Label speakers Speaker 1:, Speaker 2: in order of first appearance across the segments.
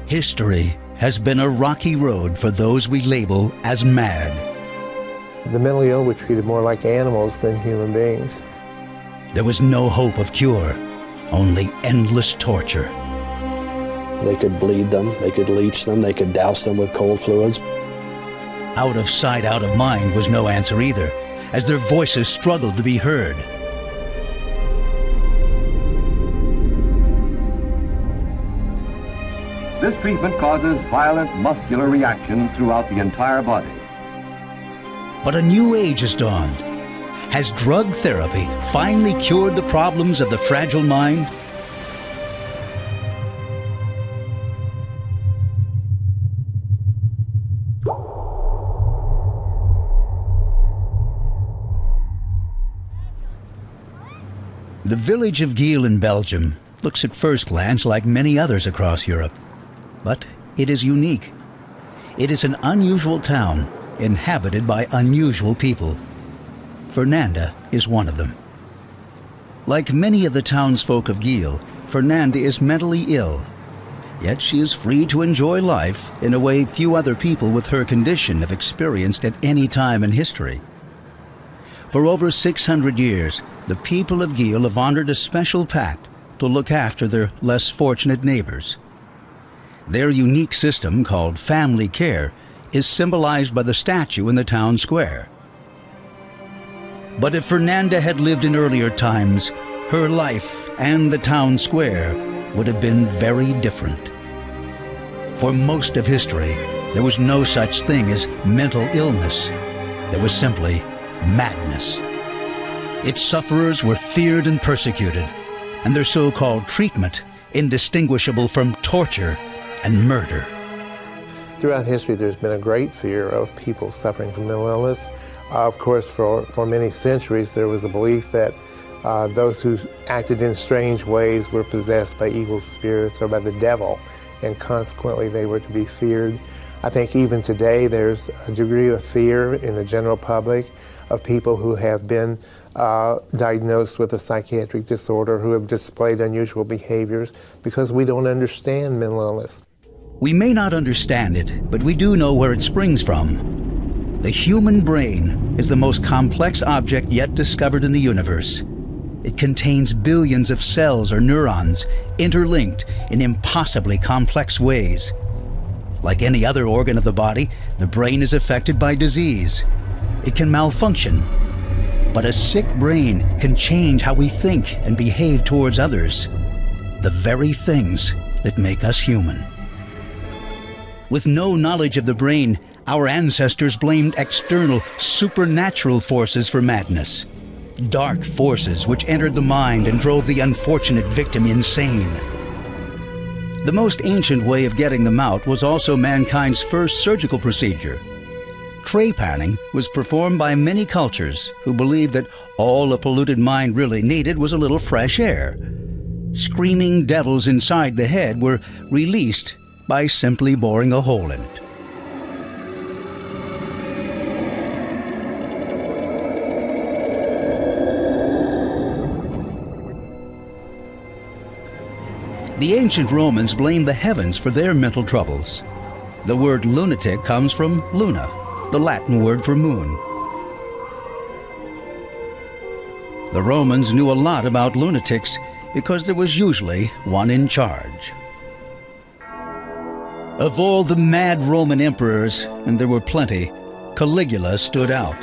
Speaker 1: History has been a rocky road for those we label as mad.
Speaker 2: The mentally ill were treated more like animals than human beings.
Speaker 1: There was no hope of cure, only endless torture.
Speaker 3: They could bleed them, they could leech them, they could douse them with cold fluids.
Speaker 1: Out of sight, out of mind was no answer either, as their voices struggled to be heard.
Speaker 4: This treatment causes violent muscular reactions throughout the entire body.
Speaker 1: But a new age has dawned. Has drug therapy finally cured the problems of the fragile mind? The village of Geel in Belgium looks at first glance like many others across Europe. But it is unique. It is an unusual town inhabited by unusual people. Fernanda is one of them. Like many of the townsfolk of Geel, Fernanda is mentally ill. Yet she is free to enjoy life in a way few other people with her condition have experienced at any time in history. For over 600 years, the people of Geel have honored a special pact to look after their less fortunate neighbors. Their unique system, called family care, is symbolized by the statue in the town square. But if Fernanda had lived in earlier times, her life and the town square would have been very different. For most of history, there was no such thing as mental illness. There was simply madness. Its sufferers were feared and persecuted, and their so-called treatment indistinguishable from torture and murder.
Speaker 2: Throughout history, there's been a great fear of people suffering from mental illness. Of course, for many centuries, there was a belief that those who acted in strange ways were possessed by evil spirits or by the devil, and consequently they were to be feared. I think even today there's a degree of fear in the general public of people who have been diagnosed with a psychiatric disorder, who have displayed unusual behaviors, because we don't understand mental illness.
Speaker 1: We may not understand it, but we do know where it springs from. The human brain is the most complex object yet discovered in the universe. It contains billions of cells or neurons interlinked in impossibly complex ways. Like any other organ of the body, the brain is affected by disease. It can malfunction. But a sick brain can change how we think and behave towards others. The very things that make us human. With no knowledge of the brain, our ancestors blamed external, supernatural forces for madness. Dark forces which entered the mind and drove the unfortunate victim insane. The most ancient way of getting them out was also mankind's first surgical procedure. Trepanning was performed by many cultures who believed that all a polluted mind really needed was a little fresh air. Screaming devils inside the head were released by simply boring a hole in it. The ancient Romans blamed the heavens for their mental troubles. The word lunatic comes from luna, the Latin word for moon. The Romans knew a lot about lunatics because there was usually one in charge. Of all the mad Roman emperors, and there were plenty, Caligula stood out.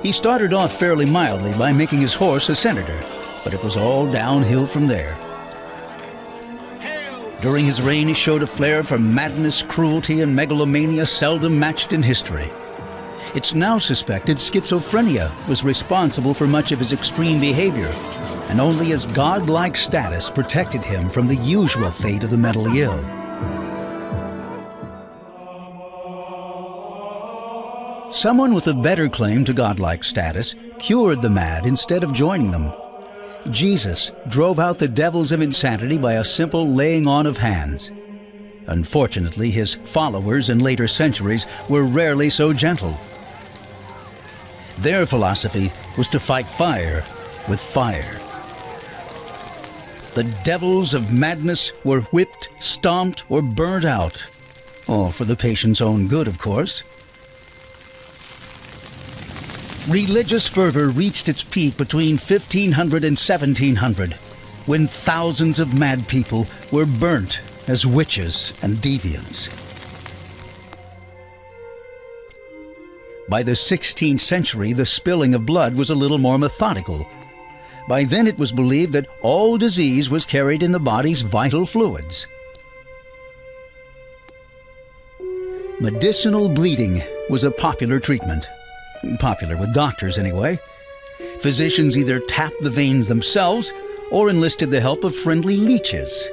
Speaker 1: He started off fairly mildly by making his horse a senator, but it was all downhill from there. During his reign, he showed a flair for madness, cruelty, and megalomania seldom matched in history. It's now suspected schizophrenia was responsible for much of his extreme behavior, and only his godlike status protected him from the usual fate of the mentally ill. Someone with a better claim to godlike status cured the mad instead of joining them. Jesus drove out the devils of insanity by a simple laying on of hands. Unfortunately, his followers in later centuries were rarely so gentle. Their philosophy was to fight fire with fire. The devils of madness were whipped, stomped, or burnt out. All for the patient's own good, of course. Religious fervor reached its peak between 1500 and 1700, when thousands of mad people were burnt as witches and deviants. By the 16th century, the spilling of blood was a little more methodical. By then it was believed that all disease was carried in the body's vital fluids. Medicinal bleeding was a popular treatment. Popular with doctors, anyway. Physicians either tapped the veins themselves or enlisted the help of friendly leeches.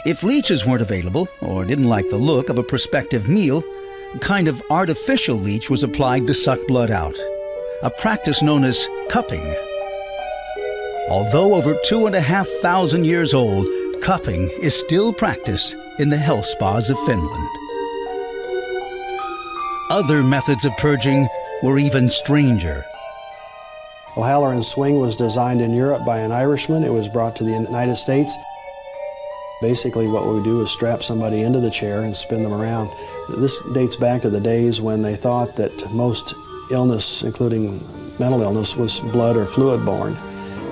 Speaker 1: If leeches weren't available, or didn't like the look of a prospective meal, a kind of artificial leech was applied to suck blood out, a practice known as cupping. Although over 2,500 years old, cupping is still practiced in the health spas of Finland. Other methods of purging were even stranger.
Speaker 3: O'Halloran swing was designed in Europe by an Irishman. It was brought to the United States. Basically what we do is strap somebody into the chair and spin them around. This dates back to the days when they thought that most illness, including mental illness, was blood or fluid borne.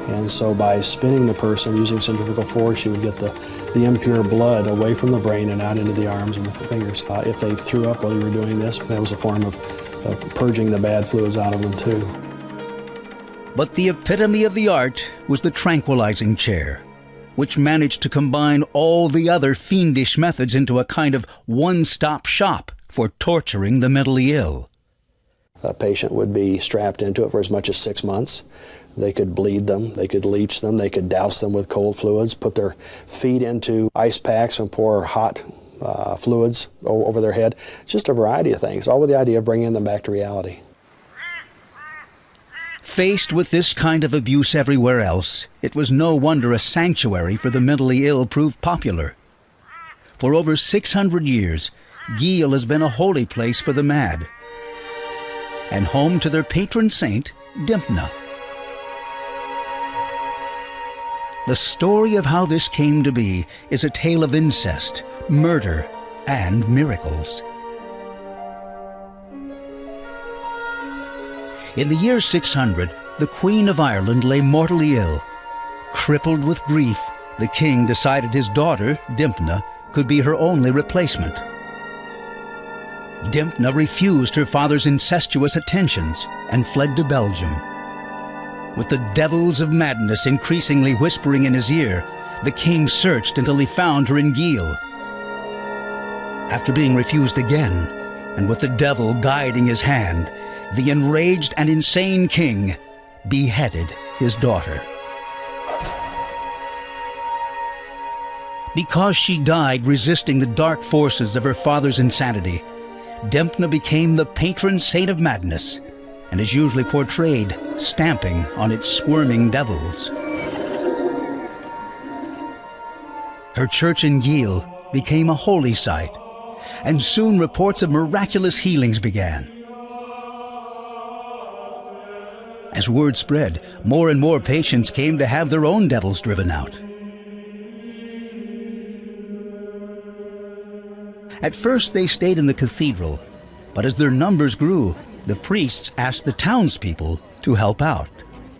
Speaker 3: And so by spinning the person using centrifugal force, you would get the impure blood away from the brain and out into the arms and the fingers. If they threw up while you were doing this, that was a form of purging the bad fluids out of them too.
Speaker 1: But the epitome of the art was the tranquilizing chair, which managed to combine all the other fiendish methods into a kind of one-stop shop for torturing the mentally ill.
Speaker 3: A patient would be strapped into it for as much as 6 months. They could bleed them, they could leech them, they could douse them with cold fluids, put their feet into ice packs and pour hot fluids over their head. Just a variety of things, all with the idea of bringing them back to reality.
Speaker 1: Faced with this kind of abuse everywhere else, it was no wonder a sanctuary for the mentally ill proved popular. For over 600 years, Geel has been a holy place for the mad, and home to their patron saint, Dympna. The story of how this came to be is a tale of incest, murder, and miracles. In the year 600, the Queen of Ireland lay mortally ill. Crippled with grief, the king decided his daughter, Dympna, could be her only replacement. Dympna refused her father's incestuous attentions and fled to Belgium. With the devils of madness increasingly whispering in his ear, the king searched until he found her in Geel. After being refused again, and with the devil guiding his hand, the enraged and insane king beheaded his daughter. Because she died resisting the dark forces of her father's insanity, Dympna became the patron saint of madness, and is usually portrayed stamping on its squirming devils. Her church in Geel became a holy site, and soon reports of miraculous healings began. As word spread, more and more patients came to have their own devils driven out. At first they stayed in the cathedral, but as their numbers grew, the priests asked the townspeople to help out.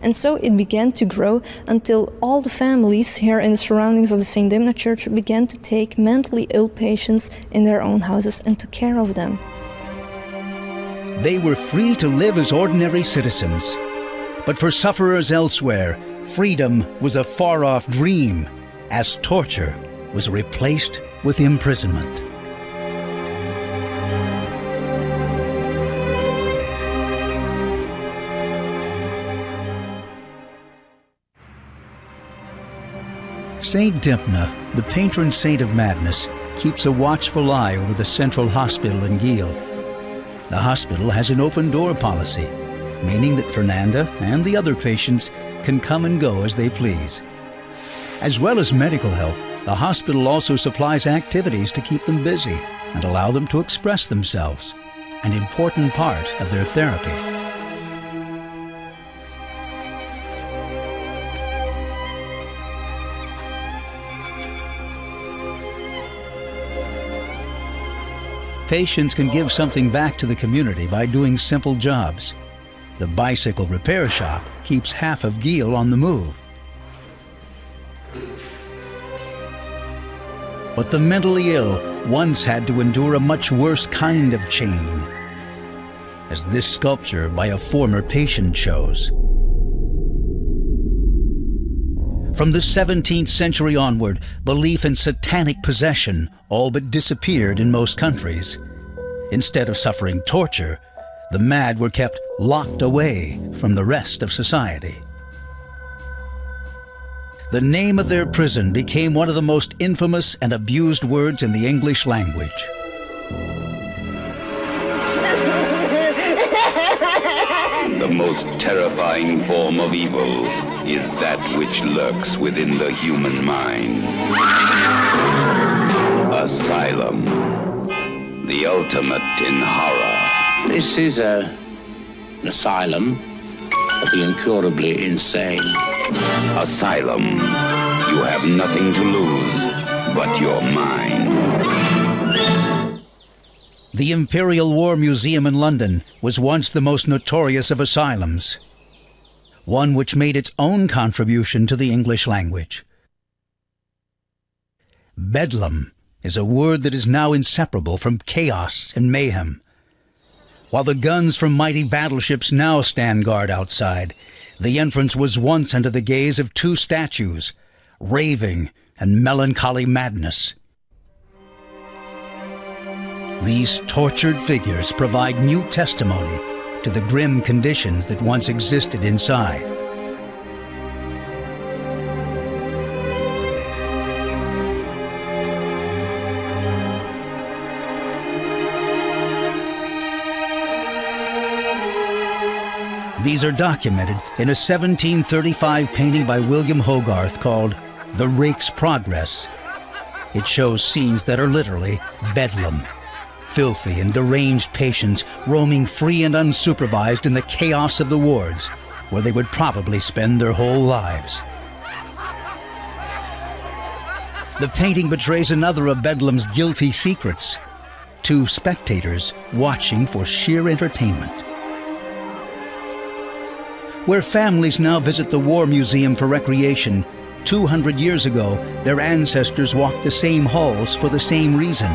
Speaker 5: And so it began to grow until all the families here in the surroundings of the St. Dympna Church began to take mentally ill patients in their own houses and took care of them.
Speaker 1: They were free to live as ordinary citizens, but for sufferers elsewhere, freedom was a far-off dream, as torture was replaced with imprisonment. Saint Dymphna, the patron saint of madness, keeps a watchful eye over the Central Hospital in Geel. The hospital has an open-door policy, meaning that Fernanda and the other patients can come and go as they please. As well as medical help, the hospital also supplies activities to keep them busy and allow them to express themselves, an important part of their therapy. Patients can give something back to the community by doing simple jobs. The bicycle repair shop keeps half of Geel on the move. But the mentally ill once had to endure a much worse kind of chain, as this sculpture by a former patient shows. From the 17th century onward, belief in satanic possession all but disappeared in most countries. Instead of suffering torture, the mad were kept locked away from the rest of society. The name of their prison became one of the most infamous and abused words in the English language.
Speaker 6: The most terrifying form of evil is that which lurks within the human mind. Asylum, the ultimate in horror.
Speaker 7: This is an asylum for the incurably insane.
Speaker 6: Asylum, you have nothing to lose but your mind.
Speaker 1: The Imperial War Museum in London was once the most notorious of asylums, one which made its own contribution to the English language. Bedlam is a word that is now inseparable from chaos and mayhem. While the guns from mighty battleships now stand guard outside, the entrance was once under the gaze of two statues, raving and melancholy madness. These tortured figures provide new testimony to the grim conditions that once existed inside. These are documented in a 1735 painting by William Hogarth called The Rake's Progress. It shows scenes that are literally bedlam. Filthy and deranged patients roaming free and unsupervised in the chaos of the wards, where they would probably spend their whole lives. The painting betrays another of Bedlam's guilty secrets: two spectators watching for sheer entertainment. Where families now visit the War Museum for recreation, 200 years ago, their ancestors walked the same halls for the same reason.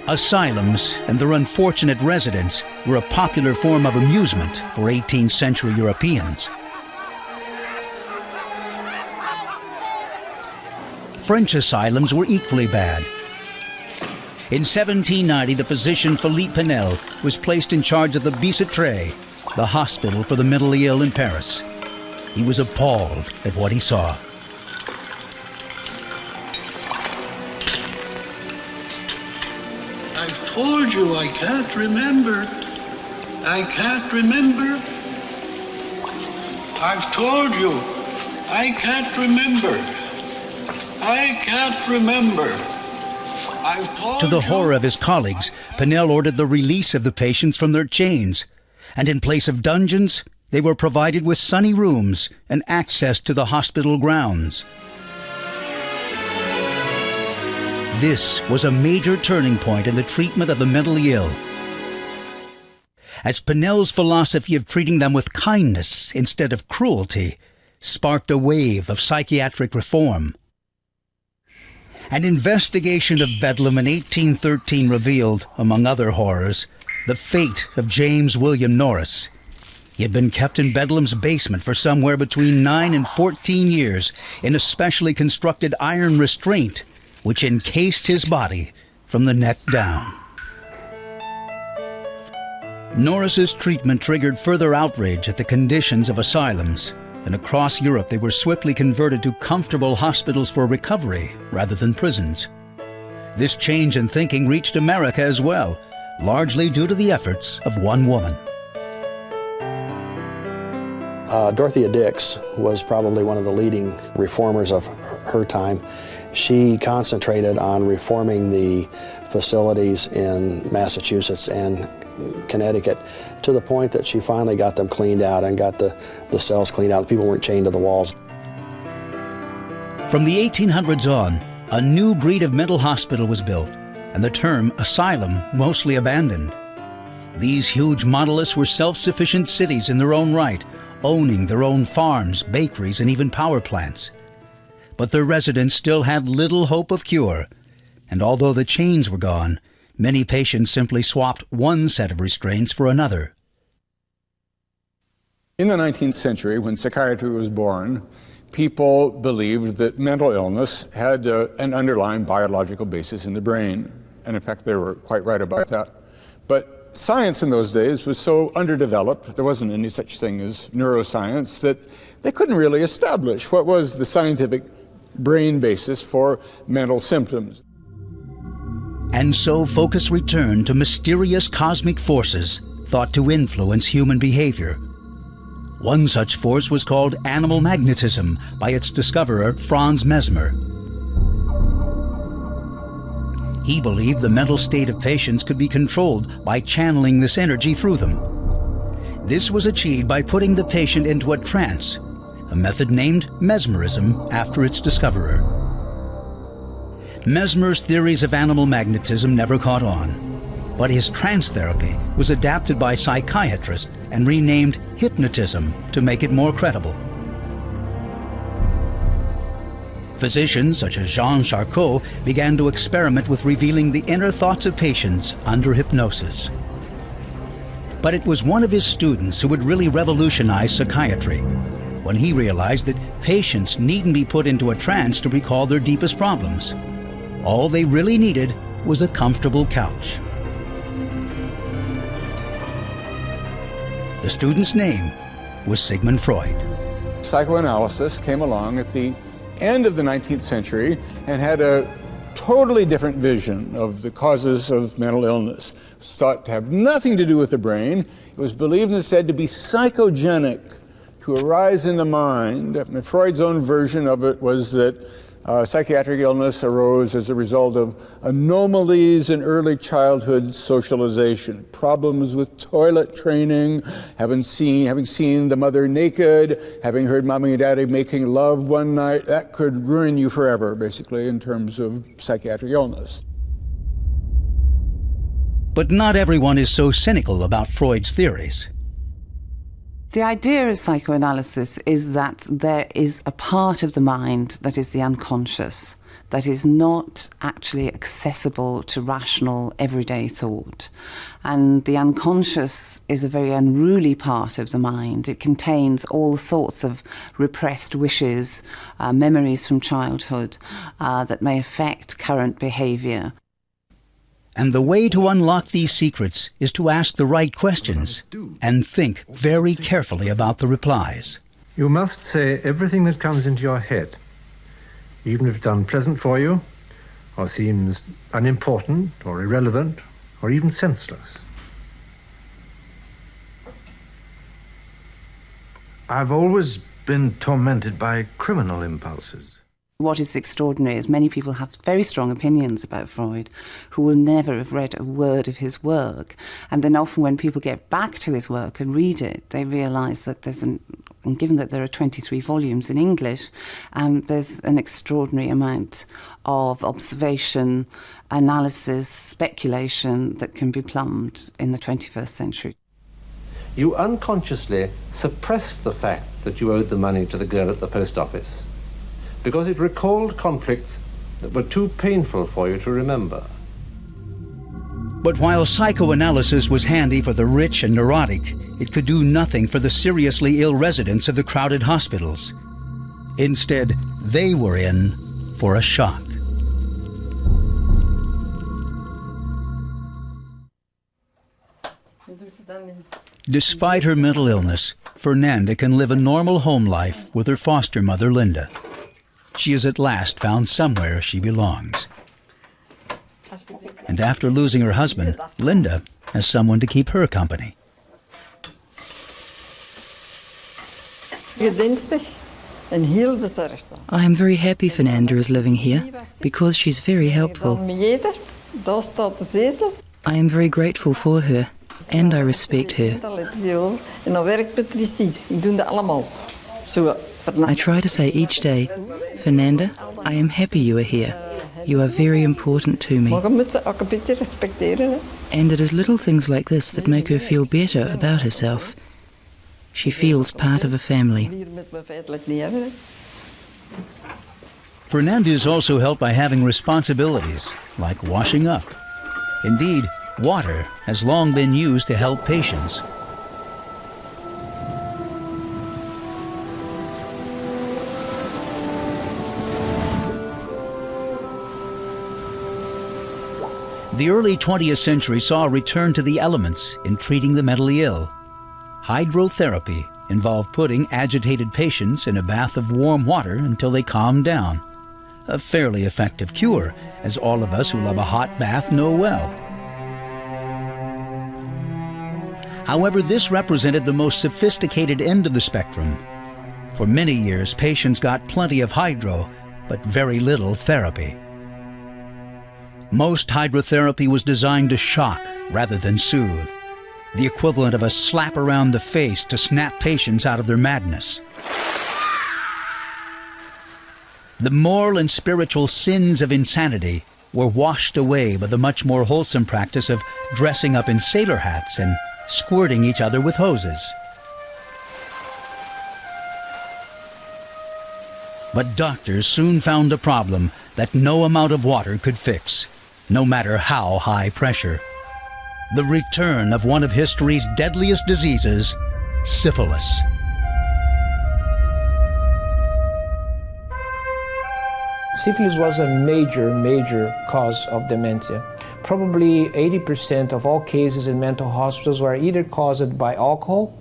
Speaker 1: Asylums and their unfortunate residents were a popular form of amusement for 18th century Europeans. French asylums were equally bad. In 1790, the physician Philippe Pinel was placed in charge of the Bicêtre, the hospital for the mentally ill in Paris. He was appalled at what he saw.
Speaker 7: I've told you I can't remember. I can't remember. I've told you I can't remember. I can't remember. I've told
Speaker 1: To the
Speaker 7: you.
Speaker 1: horror of his colleagues, Pinel ordered the release of the patients from their chains, and in place of dungeons, they were provided with sunny rooms and access to the hospital grounds. This was a major turning point in the treatment of the mentally ill, as Pinel's philosophy of treating them with kindness instead of cruelty sparked a wave of psychiatric reform. An investigation of Bedlam in 1813 revealed, among other horrors, the fate of James William Norris. He had been kept in Bedlam's basement for somewhere between 9 and 14 years in a specially constructed iron restraint which encased his body from the neck down. Norris's treatment triggered further outrage at the conditions of asylums. and across Europe they were swiftly converted to comfortable hospitals for recovery rather than prisons. This change in thinking reached America as well, largely due to the efforts of one woman.
Speaker 3: Dorothea Dix was probably one of the leading reformers of her time. She concentrated on reforming the facilities in Massachusetts and Connecticut to the point that she finally got them cleaned out and got the cells cleaned out. People weren't chained to the walls.
Speaker 1: From the 1800s on, a new breed of mental hospital was built, and the term asylum mostly abandoned. These huge monoliths were self-sufficient cities in their own right, owning their own farms, bakeries, and even power plants. But their residents still had little hope of cure, and although the chains were gone, many patients simply swapped one set of restraints for another.
Speaker 8: In the 19th century, when psychiatry was born, people believed that mental illness had an underlying biological basis in the brain. And in fact, they were quite right about that. But science in those days was so underdeveloped, there wasn't any such thing as neuroscience, that they couldn't really establish what was the scientific brain basis for mental symptoms.
Speaker 1: And so focus returned to mysterious cosmic forces thought to influence human behavior. One such force was called animal magnetism by its discoverer, Franz Mesmer. He believed the mental state of patients could be controlled by channeling this energy through them. This was achieved by putting the patient into a trance, a method named mesmerism after its discoverer. Mesmer's theories of animal magnetism never caught on, but his trance therapy was adapted by psychiatrists and renamed hypnotism to make it more credible. Physicians such as Jean Charcot began to experiment with revealing the inner thoughts of patients under hypnosis. But it was one of his students who would really revolutionize psychiatry when he realized that patients needn't be put into a trance to recall their deepest problems. All they really needed was a comfortable couch. The student's name was Sigmund Freud.
Speaker 8: Psychoanalysis came along at the end of the 19th century and had a totally different vision of the causes of mental illness. It was thought to have nothing to do with the brain. It was believed and said to be psychogenic, to arise in the mind. And Freud's own version of it was that psychiatric illness arose as a result of anomalies in early childhood socialization, problems with toilet training, having seen the mother naked, having heard mommy and daddy making love one night. That could ruin you forever, basically, in terms of psychiatric illness.
Speaker 1: But not everyone is so cynical about Freud's theories.
Speaker 9: The idea of psychoanalysis is that there is a part of the mind that is the unconscious, that is not actually accessible to rational, everyday thought. And the unconscious is a very unruly part of the mind. It contains all sorts of repressed wishes, memories from childhood that may affect current behavior.
Speaker 1: And the way to unlock these secrets is to ask the right questions and think very carefully about the replies.
Speaker 10: You must say everything that comes into your head, even if it's unpleasant for you, or seems unimportant, or irrelevant, or even senseless. I've always been tormented by criminal impulses.
Speaker 9: What is extraordinary is many people have very strong opinions about Freud who will never have read a word of his work. And then often when people get back to his work and read it, they realise that and given that there are 23 volumes in English, there's an extraordinary amount of observation, analysis, speculation that can be plumbed in the 21st century.
Speaker 11: You unconsciously suppressed the fact that you owed the money to the girl at the post office, because it recalled conflicts that were too painful for you to remember.
Speaker 1: But while psychoanalysis was handy for the rich and neurotic, it could do nothing for the seriously ill residents of the crowded hospitals. Instead, they were in for a shock. Despite her mental illness, Fernanda can live a normal home life with her foster mother, Linda. She has at last found somewhere she belongs. And after losing her husband, Linda has someone to keep her company.
Speaker 12: I am very happy Fernanda is living here because she's very helpful. I am very grateful for her and I respect her. I try to say each day, Fernanda, I am happy you are here. You are very important to me. And it is little things like this that make her feel better about herself. She feels part of a family.
Speaker 1: Fernanda is also helped by having responsibilities, like washing up. Indeed, water has long been used to help patients. The early 20th century saw a return to the elements in treating the mentally ill. Hydrotherapy involved putting agitated patients in a bath of warm water until they calmed down. A fairly effective cure, as all of us who love a hot bath know well. However, this represented the most sophisticated end of the spectrum. For many years, patients got plenty of hydro, but very little therapy. Most hydrotherapy was designed to shock rather than soothe, the equivalent of a slap around the face to snap patients out of their madness. The moral and spiritual sins of insanity were washed away by the much more wholesome practice of dressing up in sailor hats and squirting each other with hoses. But doctors soon found a problem that no amount of water could fix, no matter how high pressure. The return of one of history's deadliest diseases, syphilis.
Speaker 13: Syphilis was a major cause of dementia. Probably 80% of all cases in mental hospitals were either caused by alcohol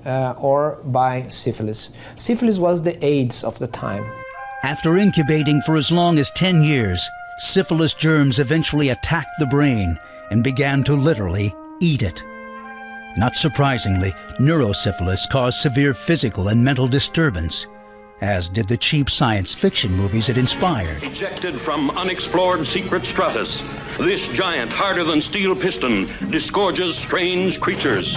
Speaker 13: or by syphilis. Syphilis was the AIDS of the time.
Speaker 1: After incubating for as long as 10 years, syphilis germs eventually attacked the brain and began to literally eat it. Not surprisingly, neurosyphilis caused severe physical and mental disturbance, as did the cheap science fiction movies it inspired.
Speaker 14: Ejected from unexplored secret stratus, this giant, harder than steel piston disgorges strange creatures,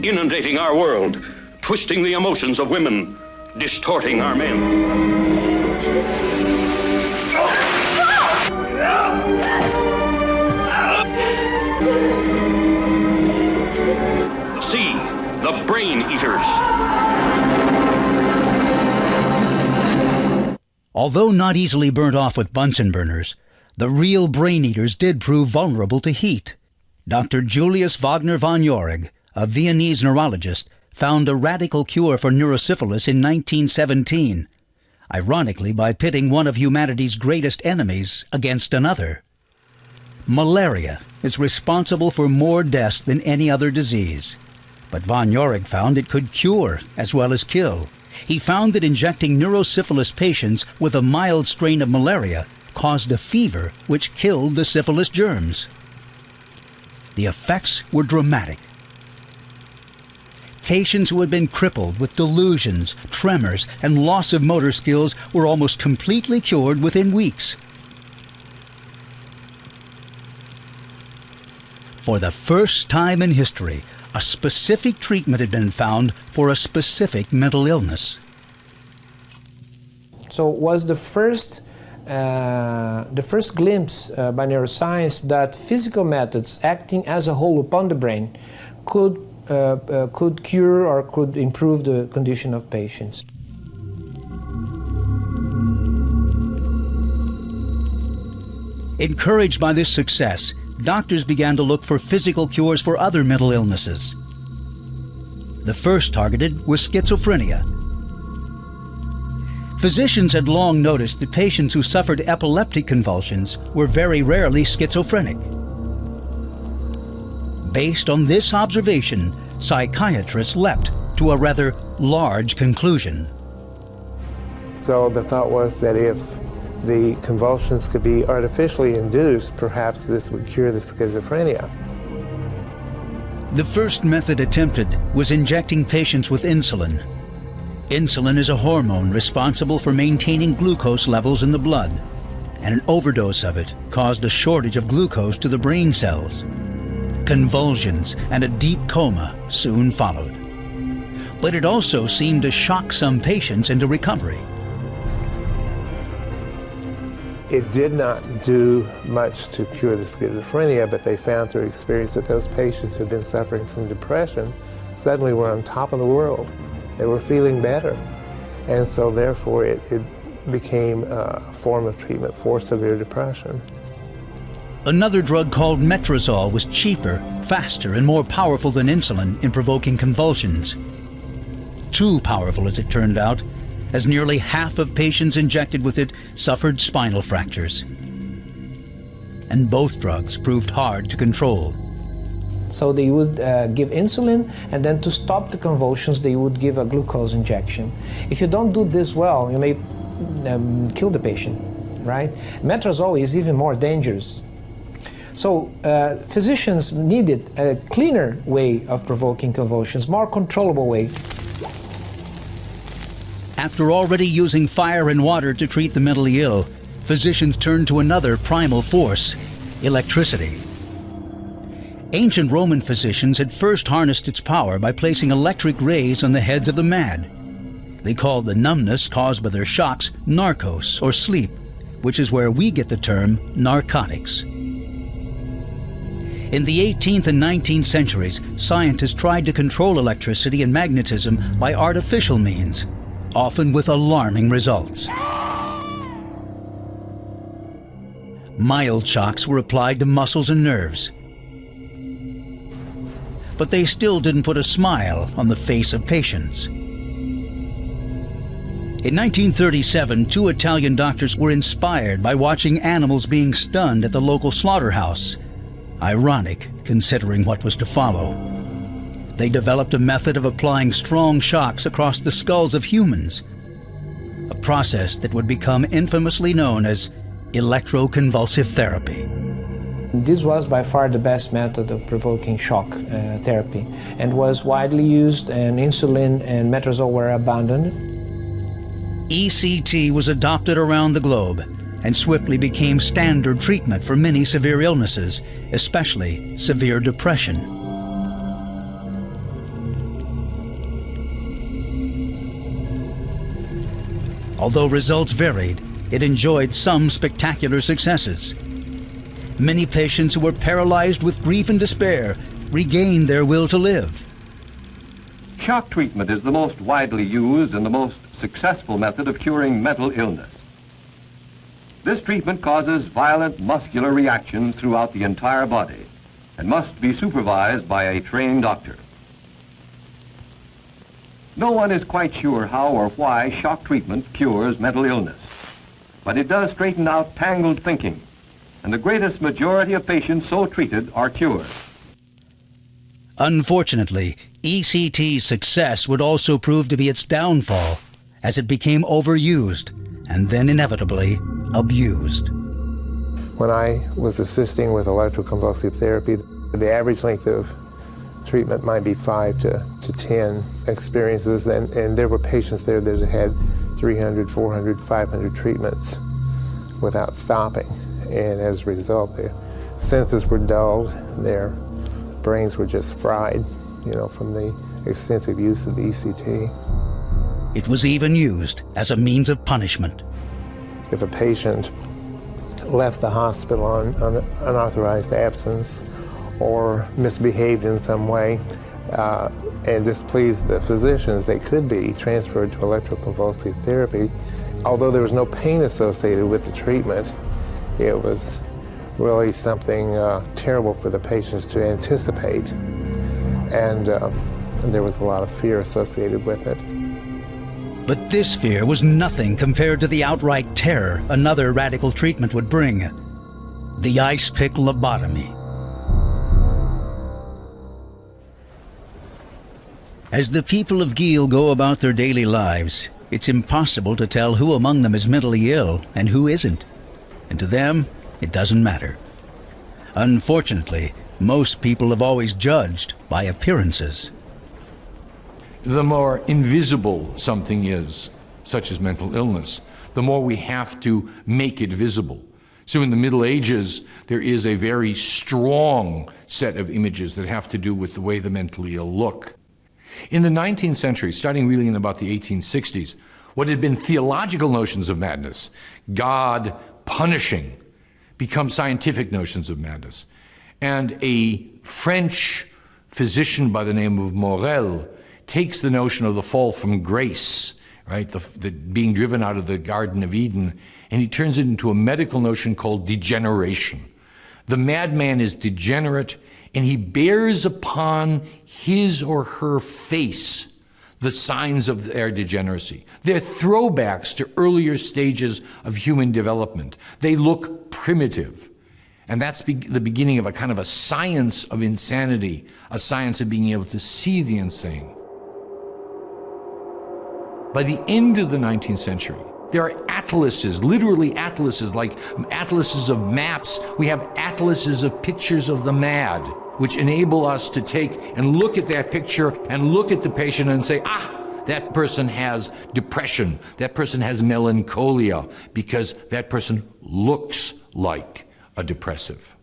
Speaker 14: inundating our world, twisting the emotions of women, distorting our men. See, the brain eaters.
Speaker 1: Although not easily burnt off with Bunsen burners, the real brain eaters did prove vulnerable to heat. Dr. Julius Wagner von Jauregg, a Viennese neurologist, found a radical cure for neurosyphilis in 1917, ironically by pitting one of humanity's greatest enemies against another. Malaria is responsible for more deaths than any other disease, but von Jauregg found it could cure as well as kill. He found that injecting neurosyphilis patients with a mild strain of malaria caused a fever which killed the syphilis germs. The effects were dramatic. Patients who had been crippled with delusions, tremors, and loss of motor skills were almost completely cured within weeks. For the first time in history, a specific treatment had been found for a specific mental illness.
Speaker 13: So it was the first glimpse by neuroscience that physical methods acting as a whole upon the brain could cure or could improve the condition of patients.
Speaker 1: Encouraged by this success, doctors began to look for physical cures for other mental illnesses. The first targeted was schizophrenia. Physicians had long noticed that patients who suffered epileptic convulsions were very rarely schizophrenic. Based on this observation, psychiatrists leapt to a rather large conclusion.
Speaker 2: So the thought was that if the convulsions could be artificially induced, perhaps this would cure the schizophrenia.
Speaker 1: The first method attempted was injecting patients with insulin. Insulin is a hormone responsible for maintaining glucose levels in the blood, and an overdose of it caused a shortage of glucose to the brain cells. Convulsions and a deep coma soon followed. But it also seemed to shock some patients into recovery.
Speaker 2: It did not do much to cure the schizophrenia, but they found through experience that those patients who had been suffering from depression suddenly were on top of the world. They were feeling better. And so therefore it became a form of treatment for severe depression.
Speaker 1: Another drug called Metrazole was cheaper, faster, and more powerful than insulin in provoking convulsions. Too powerful, as it turned out, as nearly half of patients injected with it suffered spinal fractures. And both drugs proved hard to control.
Speaker 13: So they would give insulin, and then to stop the convulsions, they would give a glucose injection. If you don't do this well, you may kill the patient, right? Metrazole is even more dangerous. So physicians needed a cleaner way of provoking convulsions, more controllable way.
Speaker 1: After already using fire and water to treat the mentally ill, physicians turned to another primal force, electricity. Ancient Roman physicians had first harnessed its power by placing electric rays on the heads of the mad. They called the numbness caused by their shocks narcos, or sleep, which is where we get the term narcotics. In the 18th and 19th centuries, scientists tried to control electricity and magnetism by artificial means, often with alarming results. Mild shocks were applied to muscles and nerves. But they still didn't put a smile on the face of patients. In 1937, 2 Italian doctors were inspired by watching animals being stunned at the local slaughterhouse. Ironic, considering what was to follow. They developed a method of applying strong shocks across the skulls of humans, a process that would become infamously known as electroconvulsive therapy.
Speaker 13: This was by far the best method of provoking shock therapy, and was widely used, and insulin and metrazole were abandoned.
Speaker 1: ECT was adopted around the globe and swiftly became standard treatment for many severe illnesses, especially severe depression. Although results varied, it enjoyed some spectacular successes. Many patients who were paralyzed with grief and despair regained their will to live.
Speaker 4: Shock treatment is the most widely used and the most successful method of curing mental illness. This treatment causes violent muscular reactions throughout the entire body and must be supervised by a trained doctor. No one is quite sure how or why shock treatment cures mental illness, but it does straighten out tangled thinking, and the greatest majority of patients so treated are cured.
Speaker 1: Unfortunately, ECT's success would also prove to be its downfall, as it became overused and then inevitably abused.
Speaker 2: When I was assisting with electroconvulsive therapy, the average length of treatment might be 5 to 10 experiences, and there were patients there that had 300, 400, 500 treatments without stopping. And as a result, their senses were dulled, their brains were just fried, from the extensive use of ECT.
Speaker 1: It was even used as a means of punishment.
Speaker 2: If a patient left the hospital on unauthorized absence or misbehaved in some way and displeased the physicians, they could be transferred to electroconvulsive therapy. Although there was no pain associated with the treatment, it was really something terrible for the patients to anticipate, and there was a lot of fear associated with it.
Speaker 1: But this fear was nothing compared to the outright terror another radical treatment would bring: the ice pick lobotomy. As the people of Geel go about their daily lives, it's impossible to tell who among them is mentally ill and who isn't. And to them, it doesn't matter. Unfortunately, most people have always judged by appearances.
Speaker 15: The more invisible something is, such as mental illness, the more we have to make it visible. So in the Middle Ages, there is a very strong set of images that have to do with the way the mentally ill look. In the 19th century, starting really in about the 1860s, what had been theological notions of madness, God punishing, become scientific notions of madness. And a French physician by the name of Morel takes the notion of the fall from grace, right, the being driven out of the Garden of Eden, and he turns it into a medical notion called degeneration. The madman is degenerate, and he bears upon his or her face the signs of their degeneracy. They're throwbacks to earlier stages of human development. They look primitive. And that's the beginning of a kind of a science of insanity, a science of being able to see the insane. By the end of the 19th century, there are atlases, literally atlases, like atlases of maps. We have atlases of pictures of the mad, which enable us to take and look at that picture and look at the patient and say, that person has depression, that person has melancholia, because that person looks like a depressive.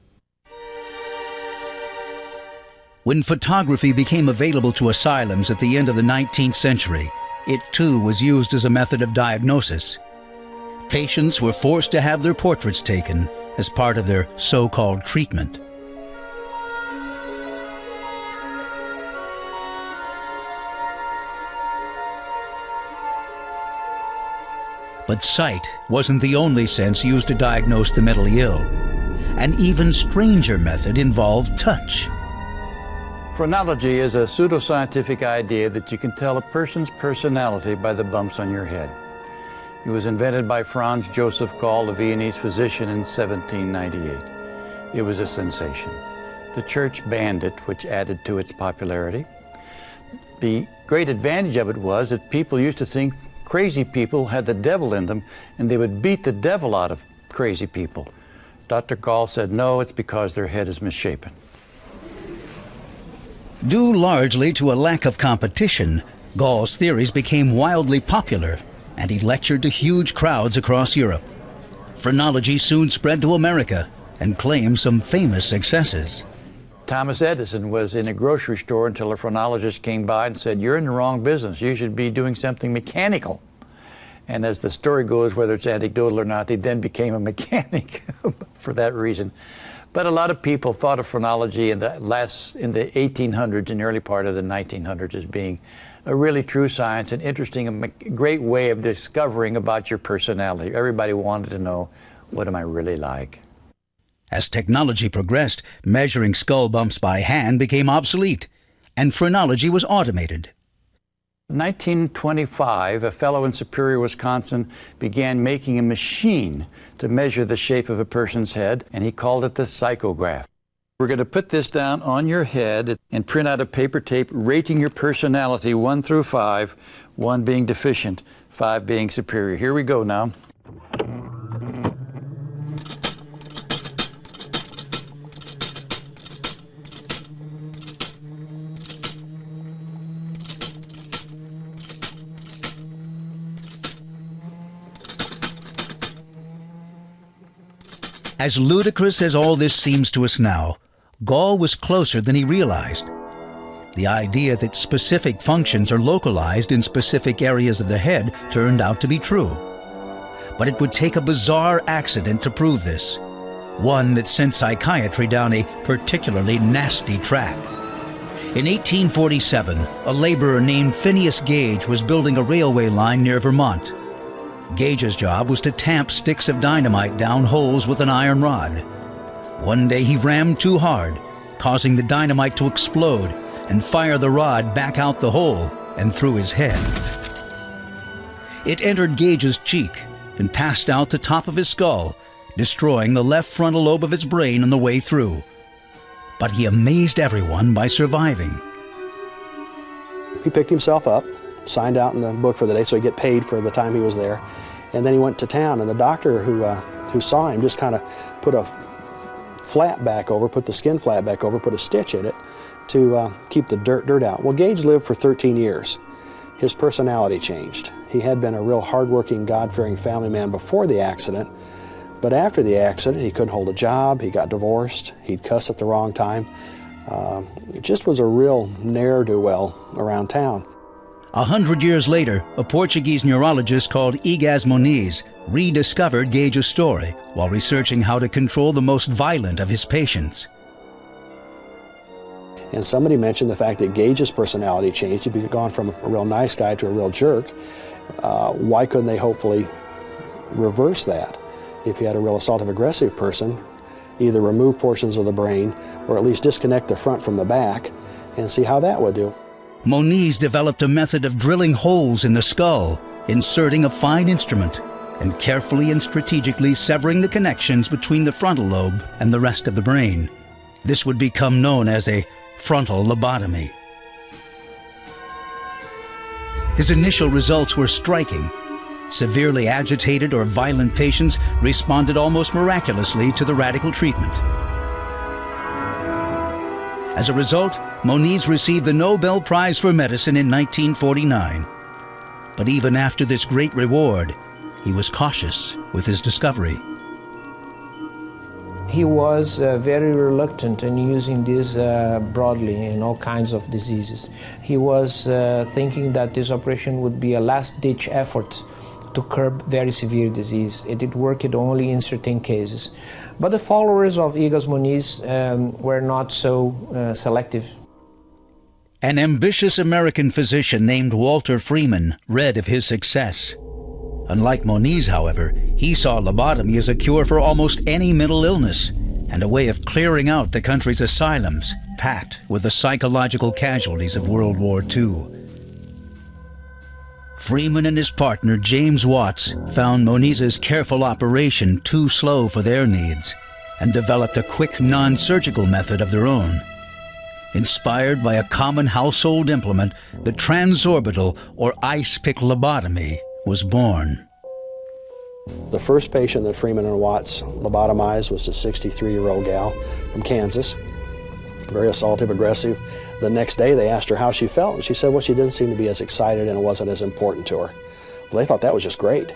Speaker 1: When photography became available to asylums at the end of the 19th century, it too was used as a method of diagnosis. Patients were forced to have their portraits taken as part of their so-called treatment. But sight wasn't the only sense used to diagnose the mentally ill. An even stranger method involved touch.
Speaker 16: Phrenology is a pseudoscientific idea that you can tell a person's personality by the bumps on your head. It was invented by Franz Joseph Gall, a Viennese physician, in 1798. It was a sensation. The church banned it, which added to its popularity. The great advantage of it was that people used to think crazy people had the devil in them, and they would beat the devil out of crazy people. Dr. Gall said, no, it's because their head is misshapen.
Speaker 1: Due largely to a lack of competition, Gall's theories became wildly popular, and he lectured to huge crowds across Europe. Phrenology soon spread to America and claimed some famous successes.
Speaker 16: Thomas Edison was in a grocery store until a phrenologist came by and said, you're in the wrong business. You should be doing something mechanical. And as the story goes, whether it's anecdotal or not, he then became a mechanic for that reason. But a lot of people thought of phrenology in the 1800s and early part of the 1900s as being a really true science, an interesting, a great way of discovering about your personality. Everybody wanted to know, what am I really like?
Speaker 1: As technology progressed, measuring skull bumps by hand became obsolete, and phrenology was automated.
Speaker 16: In 1925, a fellow in Superior, Wisconsin, began making a machine to measure the shape of a person's head, and he called it the psychograph. We're going to put this down on your head and print out a paper tape rating your personality 1 through 5, 1 being deficient, 5 being superior. Here we go now.
Speaker 1: As ludicrous as all this seems to us now, Gall was closer than he realized. The idea that specific functions are localized in specific areas of the head turned out to be true. But it would take a bizarre accident to prove this, one that sent psychiatry down a particularly nasty track. In 1847, a laborer named Phineas Gage was building a railway line near Vermont. Gage's job was to tamp sticks of dynamite down holes with an iron rod. One day he rammed too hard, causing the dynamite to explode and fire the rod back out the hole and through his head. It entered Gage's cheek and passed out the top of his skull, destroying the left frontal lobe of his brain on the way through. But he amazed everyone by surviving.
Speaker 3: He picked himself up, signed out in the book for the day so he'd get paid for the time he was there, and then he went to town, and the doctor who saw him just kind of put a flap back over, put the skin flap back over, put a stitch in it to keep the dirt out. Well, Gage lived for 13 years. His personality changed. He had been a real hardworking, God-fearing family man before the accident, but after the accident, he couldn't hold a job, he got divorced, he'd cuss at the wrong time. It just was a real ne'er-do-well around town.
Speaker 1: 100 years later, a Portuguese neurologist called Egas Moniz rediscovered Gage's story while researching how to control the most violent of his patients.
Speaker 3: And somebody mentioned the fact that Gage's personality changed. He'd gone from a real nice guy to a real jerk. Why couldn't they hopefully reverse that? If you had a real assaultive-aggressive person, either remove portions of the brain or at least disconnect the front from the back and see how that would do.
Speaker 1: Moniz developed a method of drilling holes in the skull, inserting a fine instrument, and carefully and strategically severing the connections between the frontal lobe and the rest of the brain. This would become known as a frontal lobotomy. His initial results were striking. Severely agitated or violent patients responded almost miraculously to the radical treatment. As a result, Moniz received the Nobel Prize for Medicine in 1949. But even after this great reward, he was cautious with his discovery.
Speaker 13: He was very reluctant in using this broadly in all kinds of diseases. He was thinking that this operation would be a last-ditch effort to curb very severe disease. It did work only in certain cases. But the followers of Egas Moniz were not so selective.
Speaker 1: An ambitious American physician named Walter Freeman read of his success. Unlike Moniz, however, he saw lobotomy as a cure for almost any mental illness and a way of clearing out the country's asylums, packed with the psychological casualties of World War II. Freeman and his partner, James Watts, found Moniz's careful operation too slow for their needs and developed a quick, non-surgical method of their own. Inspired by a common household implement, the transorbital or ice pick lobotomy was born.
Speaker 3: The first patient that Freeman and Watts lobotomized was a 63-year-old gal from Kansas, very assaultive, aggressive. The next day they asked her how she felt, and she said, well, she didn't seem to be as excited and it wasn't as important to her. Well, they thought that was just great.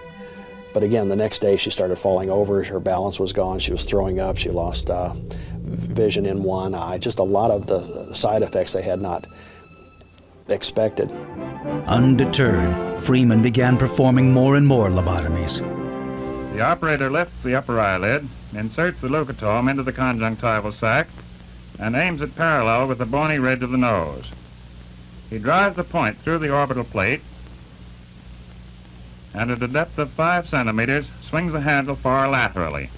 Speaker 3: But again, the next day she started falling over, her balance was gone, she was throwing up, she lost vision in one eye, just a lot of the side effects they had not expected.
Speaker 1: Undeterred, Freeman began performing more and more lobotomies.
Speaker 17: The operator lifts the upper eyelid, inserts the leucotome into the conjunctival sac, and aims it parallel with the bony ridge of the nose. He drives the point through the orbital plate, and at a depth of 5 centimeters, swings the handle far laterally.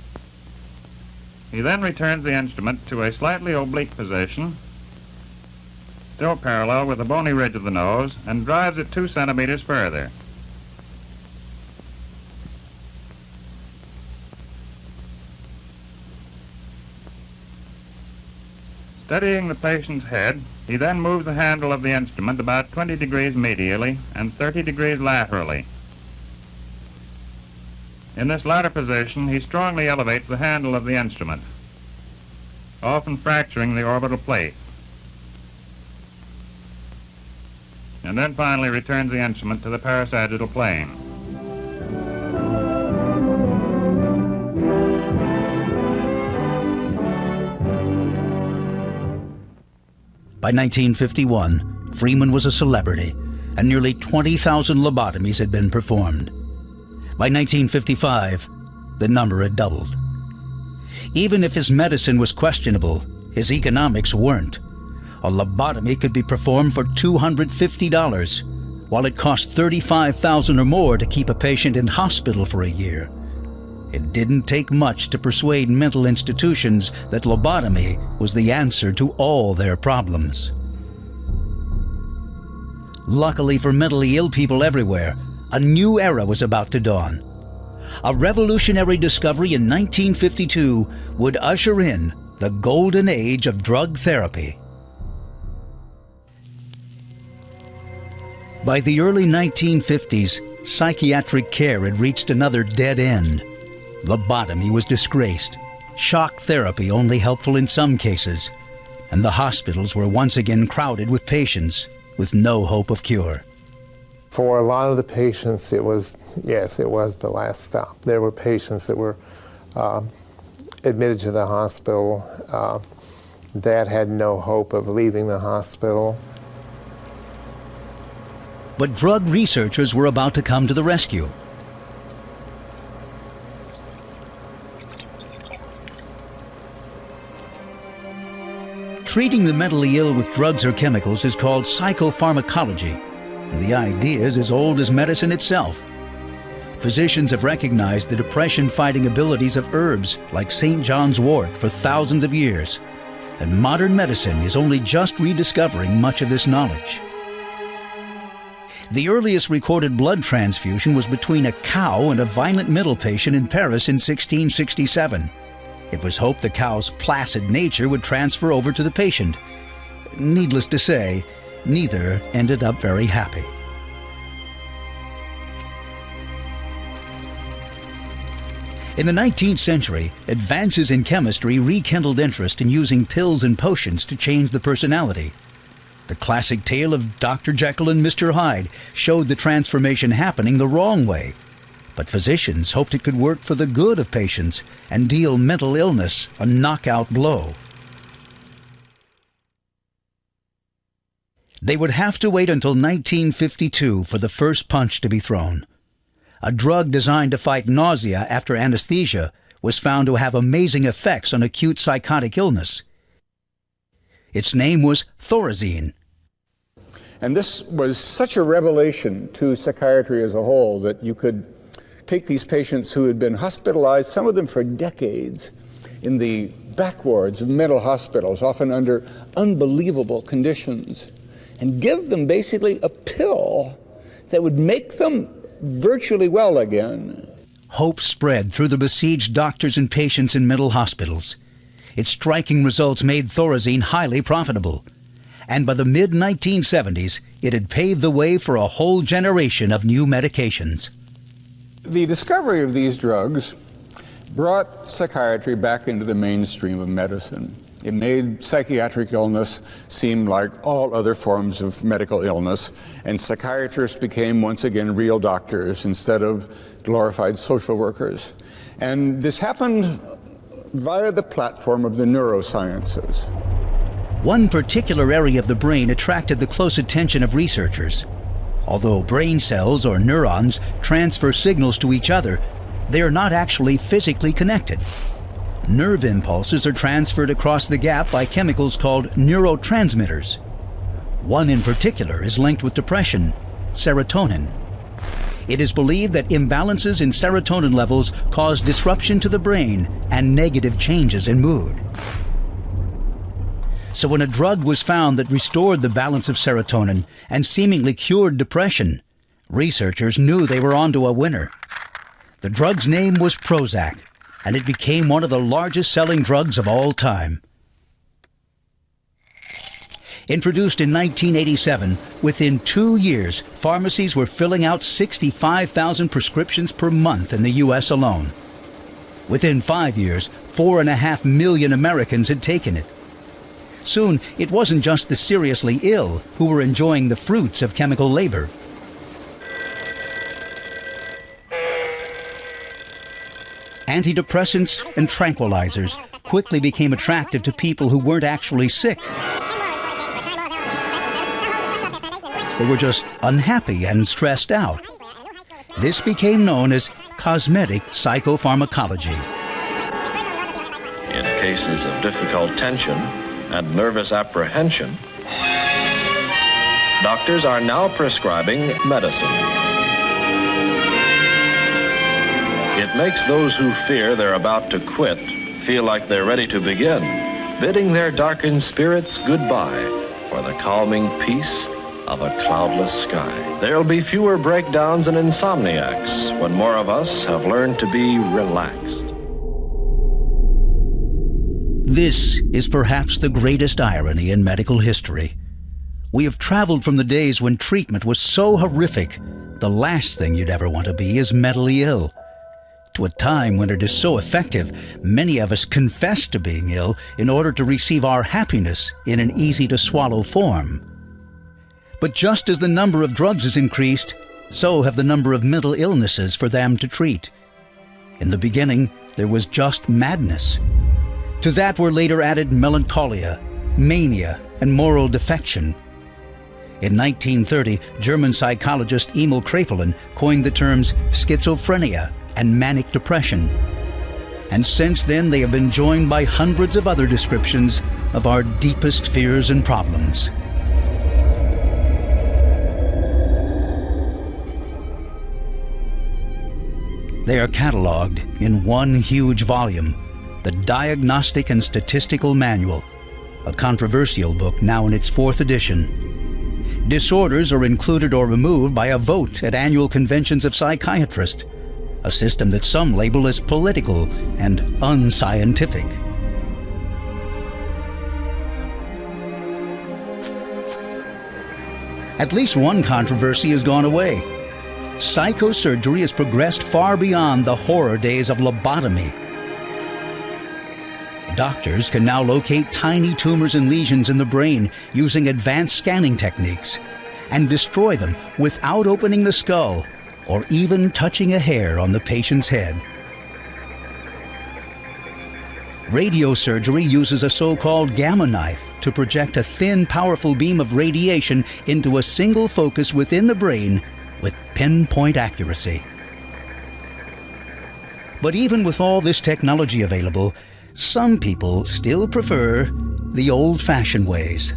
Speaker 17: He then returns the instrument to a slightly oblique position, still parallel with the bony ridge of the nose, and drives it 2 centimeters further. Steadying the patient's head, he then moves the handle of the instrument about 20 degrees medially and 30 degrees laterally. In this latter position, he strongly elevates the handle of the instrument, often fracturing the orbital plate, and then finally returns the instrument to the parasagittal plane.
Speaker 1: By 1951, Freeman was a celebrity, and nearly 20,000 lobotomies had been performed. By 1955, the number had doubled. Even if his medicine was questionable, his economics weren't. A lobotomy could be performed for $250, while it cost $35,000 or more to keep a patient in hospital for a year. It didn't take much to persuade mental institutions that lobotomy was the answer to all their problems. Luckily for mentally ill people everywhere, a new era was about to dawn. A revolutionary discovery in 1952 would usher in the golden age of drug therapy. By the early 1950s, psychiatric care had reached another dead end. Lobotomy was disgraced, shock therapy only helpful in some cases, and the hospitals were once again crowded with patients with no hope of cure.
Speaker 2: For a lot of the patients, it was the last stop. There were patients that were admitted to the hospital that had no hope of leaving the hospital.
Speaker 1: But drug researchers were about to come to the rescue. Treating the mentally ill with drugs or chemicals is called psychopharmacology, and the idea is as old as medicine itself. Physicians have recognized the depression-fighting abilities of herbs like St. John's wort for thousands of years, and modern medicine is only just rediscovering much of this knowledge. The earliest recorded blood transfusion was between a cow and a violent mental patient in Paris in 1667. It was hoped the cow's placid nature would transfer over to the patient. Needless to say, neither ended up very happy. In the 19th century, advances in chemistry rekindled interest in using pills and potions to change the personality. The classic tale of Dr. Jekyll and Mr. Hyde showed the transformation happening the wrong way. But physicians hoped it could work for the good of patients and deal mental illness a knockout blow. They would have to wait until 1952 for the first punch to be thrown. A drug designed to fight nausea after anesthesia was found to have amazing effects on acute psychotic illness. Its name was Thorazine.
Speaker 8: And this was such a revelation to psychiatry as a whole that you could take these patients who had been hospitalized, some of them for decades, in the back wards of mental hospitals, often under unbelievable conditions, and give them basically a pill that would make them virtually well again.
Speaker 1: Hope spread through the besieged doctors and patients in mental hospitals. Its striking results made Thorazine highly profitable. And by the mid-1970s, it had paved the way for a whole generation of new medications.
Speaker 8: The discovery of these drugs brought psychiatry back into the mainstream of medicine. It made psychiatric illness seem like all other forms of medical illness, and psychiatrists became once again real doctors instead of glorified social workers. And this happened via the platform of the neurosciences.
Speaker 1: One particular area of the brain attracted the close attention of researchers. Although brain cells or neurons transfer signals to each other, they are not actually physically connected. Nerve impulses are transferred across the gap by chemicals called neurotransmitters. One in particular is linked with depression, serotonin. It is believed that imbalances in serotonin levels cause disruption to the brain and negative changes in mood. So when a drug was found that restored the balance of serotonin and seemingly cured depression, researchers knew they were onto a winner. The drug's name was Prozac, and it became one of the largest selling drugs of all time. Introduced in 1987, within 2 years, pharmacies were filling out 65,000 prescriptions per month in the U.S. alone. Within 5 years, 4.5 million Americans had taken it. Soon, it wasn't just the seriously ill who were enjoying the fruits of chemical labor. Antidepressants and tranquilizers quickly became attractive to people who weren't actually sick. They were just unhappy and stressed out. This became known as cosmetic psychopharmacology.
Speaker 18: In cases of difficult tension and nervous apprehension, doctors are now prescribing medicine. It makes those who fear they're about to quit feel like they're ready to begin, bidding their darkened spirits goodbye for the calming peace of a cloudless sky. There'll be fewer breakdowns and insomniacs when more of us have learned to be relaxed.
Speaker 1: This is perhaps the greatest irony in medical history. We have traveled from the days when treatment was so horrific, the last thing you'd ever want to be is mentally ill, to a time when it is so effective, many of us confess to being ill in order to receive our happiness in an easy-to-swallow form. But just as the number of drugs has increased, so have the number of mental illnesses for them to treat. In the beginning, there was just madness. To that were later added melancholia, mania, and moral defection. In 1930, German psychologist Emil Kraepelin coined the terms schizophrenia and manic depression. And since then, they have been joined by hundreds of other descriptions of our deepest fears and problems. They are cataloged in one huge volume, the Diagnostic and Statistical Manual, a controversial book now in its 4th edition. Disorders are included or removed by a vote at annual conventions of psychiatrists, a system that some label as political and unscientific. At least one controversy has gone away. Psychosurgery has progressed far beyond the horror days of lobotomy. Doctors can now locate tiny tumors and lesions in the brain using advanced scanning techniques and destroy them without opening the skull or even touching a hair on the patient's head. Radiosurgery uses a so-called gamma knife to project a thin, powerful beam of radiation into a single focus within the brain with pinpoint accuracy. But even with all this technology available, some people still prefer the old-fashioned ways.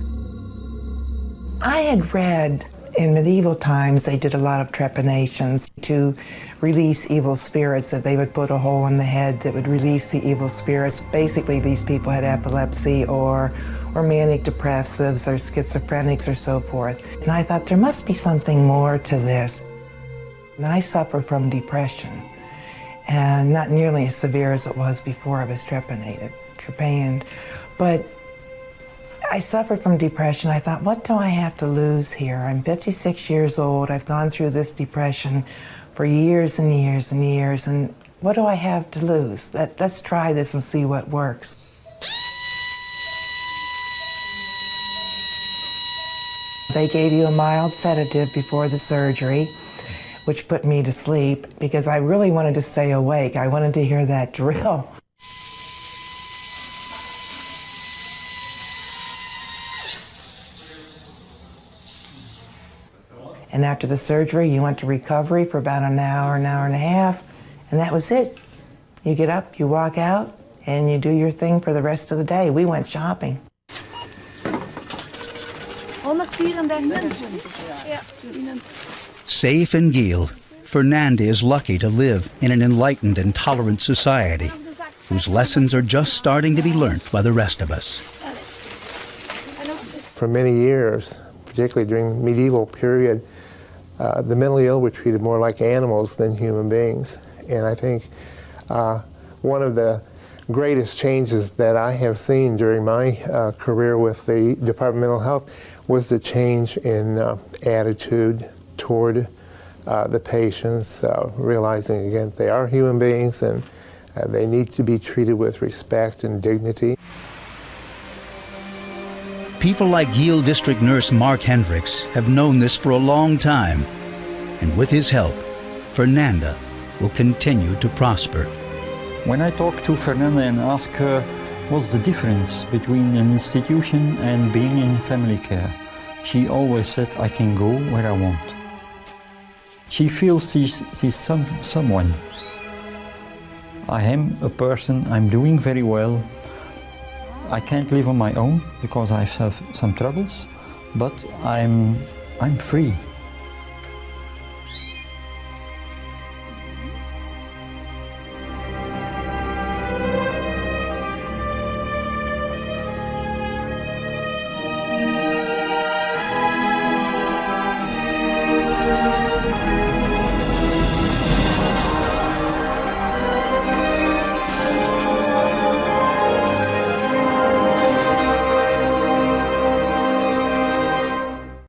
Speaker 19: I had read in medieval times they did a lot of trepanations to release evil spirits, that they would put a hole in the head that would release the evil spirits. Basically, these people had epilepsy or manic depressives or schizophrenics or so forth. And I thought there must be something more to this. And I suffer from depression, and not nearly as severe as it was before I was trepaned. But I suffered from depression. I thought, what do I have to lose here? I'm 56 years old. I've gone through this depression for years and years and years, and what do I have to lose? Let's try this and see what works. They gave you a mild sedative before the surgery, which put me to sleep because I really wanted to stay awake. I wanted to hear that drill. And after the surgery, you went to recovery for about an hour and a half, and that was it. You get up, you walk out, and you do your thing for the rest of the day. We went shopping.
Speaker 1: Safe and healed, Fernanda is lucky to live in an enlightened and tolerant society whose lessons are just starting to be learnt by the rest of us.
Speaker 2: For many years, particularly during the medieval period, the mentally ill were treated more like animals than human beings. And I think one of the greatest changes that I have seen during my career with the Department of Mental Health was the change in attitude toward the patients, realizing again they are human beings and they need to be treated with respect and dignity.
Speaker 1: People like Yale District Nurse Mark Hendricks have known this for a long time, and with his help, Fernanda will continue to prosper.
Speaker 20: When I talk to Fernanda and ask her what's the difference between an institution and being in family care, she always said, I can go where I want. She feels she's someone. I am a person, I'm doing very well. I can't live on my own because I have some troubles, but I'm free.